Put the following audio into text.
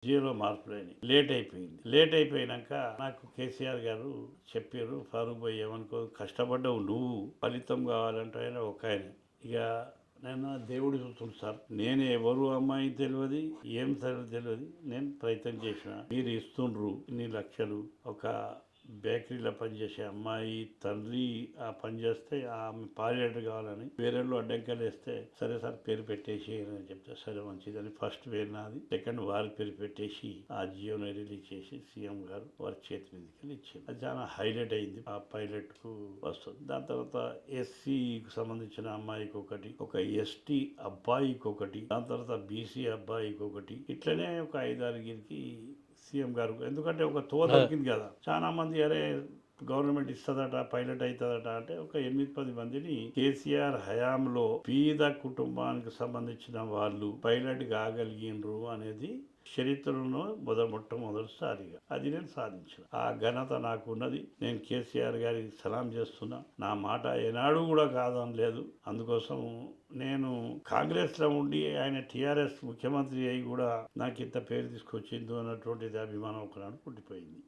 జియోలో మార్పులైనవి. Late అయిపోయింది. Late అయిపోయినాక నాకు కేసీఆర్ గారు చెప్పారు, ఫారూక్ భాయ్ ఏమనుకో, కష్టపడ్డావు నువ్వు, ఫలితం కావాలంటే ఆయన ఒక ఆయన. ఇక నేను దేవుడు చూస్తుంది సార్, నేను ఎవరు అమ్మాయి తెలియదు, ఏం తెలియదు, నేను ప్రయత్నం చేసిన. మీరు ఇస్తుండ్రు ఇన్ని లక్షలు. ఒక బేకరీలో పనిచేసే అమ్మాయి తండ్రి ఆ పని చేస్తే ఆమె పాలేటర్ కావాలని వేరేళ్ళు అడ్డంకాలు వేస్తే, సరే సార్ పేరు పెట్టేసి అని చెప్తే, సరే మంచిదని ఫస్ట్ పేరు నాది, సెకండ్ వారి పేరు పెట్టేసి ఆ జియోని రిలీజ్ చేసి సీఎం గారు వారి చేతి మీదకి ఇచ్చింది. అది చాలా హైలైట్ అయింది. ఆ పైలట్ కు వస్తుంది. దాని తర్వాత ఎస్సీకి సంబంధించిన అమ్మాయికి ఒకటి, ఒక ఎస్టీ అబ్బాయికి ఒకటి, దాని తర్వాత బీసీ అబ్బాయికి ఒకటి, ఇట్లనే ఒక 5-6గిరికి సీఎం గారు. ఎందుకంటే ఒక దొరికింది కదా. చాలా మంది అరే గవర్నమెంట్ ఇస్తుందట, పైలట్ అవుతుందట అంటే ఒక 8-10 మందిని కేసీఆర్ హయాంలో పేద కుటుంబానికి సంబంధించిన వాళ్ళు పైలట్ కాగలిగినరు అనేది చరిత్రలో మొట్టమొదటిసారిగా అది నేను సాధించిన. ఆ ఘనత నాకు ఉన్నది. నేను కేసీఆర్ గారికి సలాం చేస్తున్నా. నా మాట ఏనాడు కూడా కాదని లేదు. అందుకోసం నేను కాంగ్రెస్లో ఉండి ఆయన టీఆర్ఎస్ ముఖ్యమంత్రి అయి కూడా నాకు ఇంత పేరు తీసుకొచ్చిందో అన్నటువంటిది అభిమానం ఒకనాడు పుట్టిపోయింది.